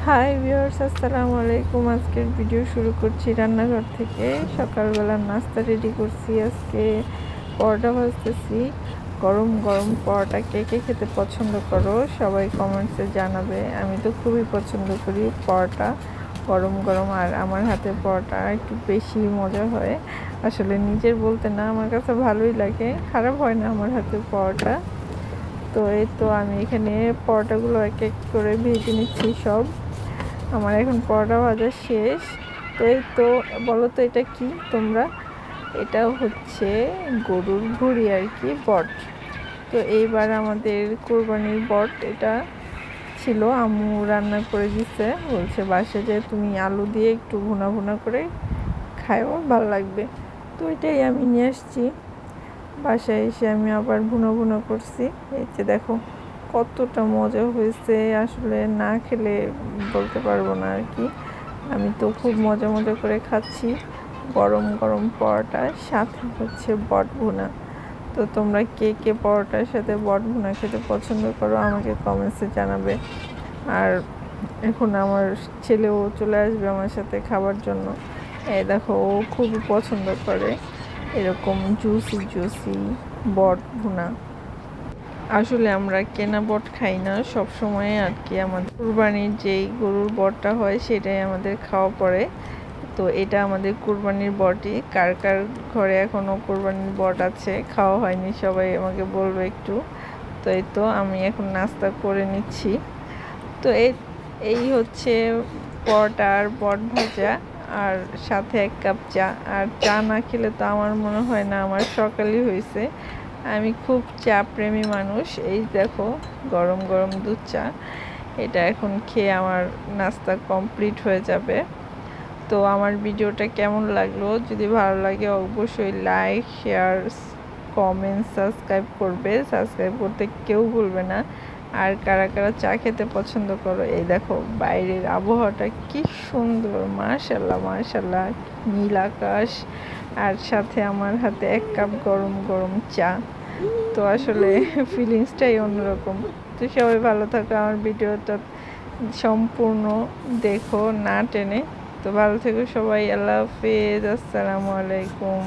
Hi viewers, আসসালামু আলাইকুম। আজকের ভিডিও শুরু করছি রান্নাঘর থেকে। সকালবেলা নাস্তা রেডি করছি। আজকে পরোটা ভাজতেছি। গরম গরম পরোটা কে কে খেতে পছন্দ করো সবাই কমেন্টসে জানাবে। আমি তো খুবই পছন্দ করি পরোটা গরম গরম, আর আমার হাতের পরোটা একটু বেশি মজা হয়। আসলে নিজের বলতে না, আমার কাছে ভালোই লাগে, খারাপ হয় না আমার হাতের পরোটা। তো এই তো আমি এখানে পরোটাগুলো এক এক করে ভেজে নিচ্ছি সব। আমার এখন পরোটা ভাজা শেষ। তো এই তো, বলো তো এটা কি তোমরা? এটা হচ্ছে গরুর ভুঁড়ি আর কি, বট। তো এইবার আমাদের কোরবানির বট এটা ছিল, আম্মু রান্না করে দিচ্ছে। বলছে বাসায় যে তুমি আলু দিয়ে একটু ভুনা ভুনা করে খাও, ভালো লাগবে। তো এটাই আমি নিয়ে আসছি। বাসায় এসে আমি আবার ভুনা ভুনা করছি। এই যে দেখো কতটা মজা হয়েছে, আসলে না খেলে বলতে পারবো না আর কি। আমি তো খুব মজা মজা করে খাচ্ছি গরম গরম পরোটার সাথে হচ্ছে বট ভুনা। তো তোমরা কে কে পরোটার সাথে বট ভুনা খেতে পছন্দ করো আমাকে কমেন্টসে জানাবে। আর এখন আমার ছেলেও চলে আসবে আমার সাথে খাবার জন্য। এই দেখো, ও খুবই পছন্দ করে এরকম জুসি জুসি বট ভুনা। আসলে আমরা কেনা বট খাই না সব সময় আর কি, আমাদের কুরবানির যেই গরুর বটটা হয় সেটাই আমাদের খাওয়া পড়ে। তো এটা আমাদের কুরবানির বটই। কার কার ঘরে এখনও কুরবানির বট আছে, খাওয়া হয়নি, সবাই আমাকে বলবে একটু। তো এই তো আমি এখন নাস্তা করে নিচ্ছি। তো এই হচ্ছে পরোটা আর বট ভাজা, আর সাথে 1 কাপ চা। আর চা না খেলে তো আমার মনে হয় না আমার সকালই হয়েছে। আমি খুব চা প্রেমী মানুষ। এই দেখো গরম গরম দুধ চা, এটা এখন খেয়ে আমার নাস্তা কমপ্লিট হয়ে যাবে। তো আমার ভিডিওটা কেমন লাগলো? যদি ভালো লাগে অবশ্যই লাইক, শেয়ার, কমেন্ট, সাবস্ক্রাইব করবে। সাবস্ক্রাইব করতে কেউ ভুলবে না। আর কারা কারা চা খেতে পছন্দ করো? এই দেখো বাইরের আবহাওয়াটা কি সুন্দর, মাশাল্লাহ মাশাল্লাহ, নীল আকাশ, আর সাথে আমার হাতে 1 কাপ গরম গরম চা। তো আসলে ফিলিংসটাই অন্যরকম। তো সবাই ভালো থাকো, আমার ভিডিওটা সম্পূর্ণ দেখো না টেনে। তো ভালো থেকো সবাই, আল্লাহ হাফেজ, আসসালামু আলাইকুম।